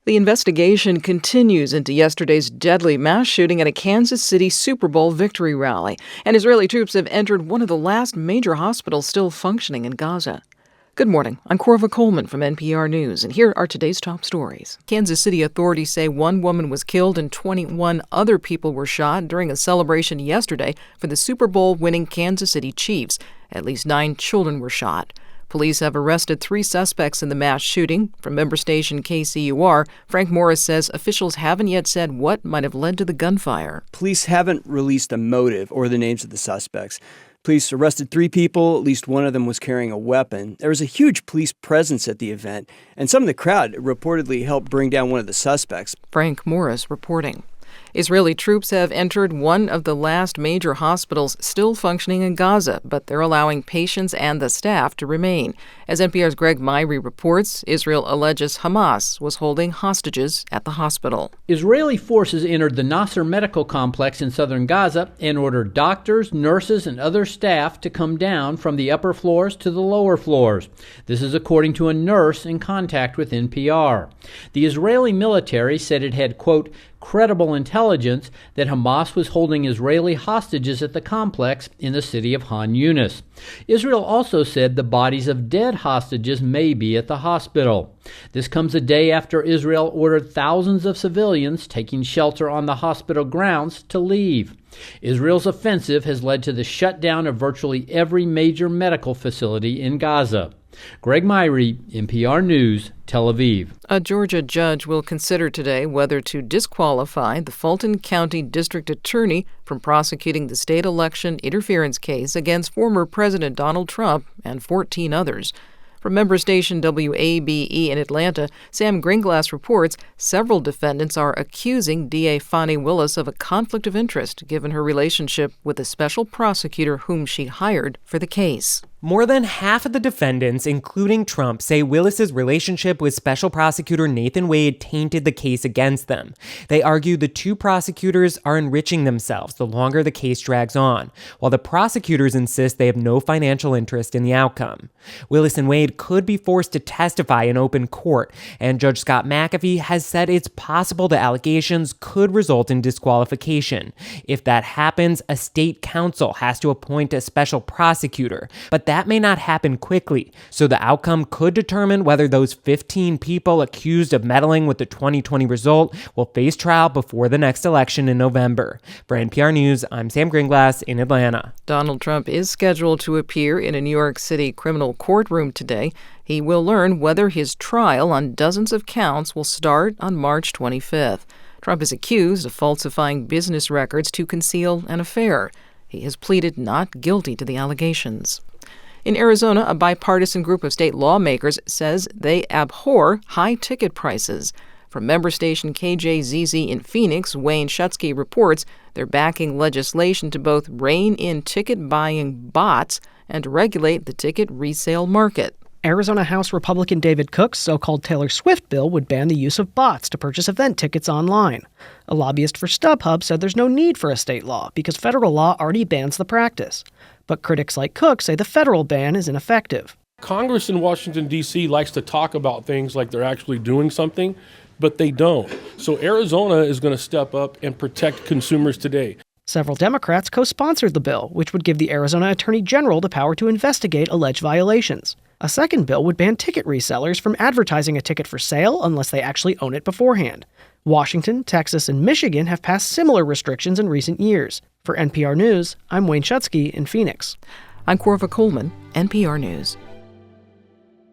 The investigation continues into yesterday's deadly mass shooting at a Kansas City Super Bowl victory rally, and Israeli troops have entered one of the last major hospitals still functioning in Gaza. Good morning. I'm Corva Coleman from NPR News, and here are today's top stories. Kansas City authorities say one woman was killed and 21 other people were shot during a celebration yesterday for the Super Bowl winning Kansas City Chiefs. At least 9 children were shot. Police have arrested 3 suspects in the mass shooting. From member station KCUR, Frank Morris says officials haven't yet said what might have led to the gunfire. Police haven't released a motive or the names of the suspects. Police arrested 3 people. At least one of them was carrying a weapon. There was a huge police presence at the event, and some of the crowd reportedly helped bring down one of the suspects. Frank Morris reporting. Israeli troops have entered one of the last major hospitals still functioning in Gaza, but they're allowing patients and the staff to remain. As NPR's Greg Myrie reports, Israel alleges Hamas was holding hostages at the hospital. Israeli forces entered the Nasser Medical Complex in southern Gaza and ordered doctors, nurses, and other staff to come down from the upper floors to the lower floors. This is according to a nurse in contact with NPR. The Israeli military said it had, quote, credible intelligence that Hamas was holding Israeli hostages at the complex in the city of Han Yunis. Israel also said the bodies of dead hostages may be at the hospital. This comes a day after Israel ordered thousands of civilians taking shelter on the hospital grounds to leave. Israel's offensive has led to the shutdown of virtually every major medical facility in Gaza. Greg Myrie, NPR News, Tel Aviv. A Georgia judge will consider today whether to disqualify the Fulton County District Attorney from prosecuting the state election interference case against former President Donald Trump and 14 others. From member station WABE in Atlanta, Sam Greenglass reports several defendants are accusing DA Fani Willis of a conflict of interest given her relationship with the special prosecutor whom she hired for the case. More than half of the defendants, including Trump, say Willis's relationship with Special Prosecutor Nathan Wade tainted the case against them. They argue the 2 prosecutors are enriching themselves the longer the case drags on, while the prosecutors insist they have no financial interest in the outcome. Willis and Wade could be forced to testify in open court, and Judge Scott McAfee has said it's possible the allegations could result in disqualification. If that happens, a state council has to appoint a special prosecutor, but that may not happen quickly, so the outcome could determine whether those 15 people accused of meddling with the 2020 result will face trial before the next election in November. For NPR News, I'm Sam Greenglass in Atlanta. Donald Trump is scheduled to appear in a New York City criminal courtroom today. He will learn whether his trial on dozens of counts will start on March 25th. Trump is accused of falsifying business records to conceal an affair. He has pleaded not guilty to the allegations. In Arizona, a bipartisan group of state lawmakers says they abhor high ticket prices. From member station KJZZ in Phoenix, Wayne Schutsky reports they're backing legislation to both rein in ticket-buying bots and regulate the ticket resale market. Arizona House Republican David Cook's so-called Taylor Swift bill would ban the use of bots to purchase event tickets online. A lobbyist for StubHub said there's no need for a state law because federal law already bans the practice. But critics like Cook say the federal ban is ineffective. Congress in Washington, D.C. likes to talk about things like they're actually doing something, but they don't. So Arizona is going to step up and protect consumers today. Several Democrats co-sponsored the bill, which would give the Arizona Attorney General the power to investigate alleged violations. A second bill would ban ticket resellers from advertising a ticket for sale unless they actually own it beforehand. Washington, Texas, and Michigan have passed similar restrictions in recent years. For NPR News, I'm Wayne Schutsky in Phoenix. I'm Corva Coleman, NPR News.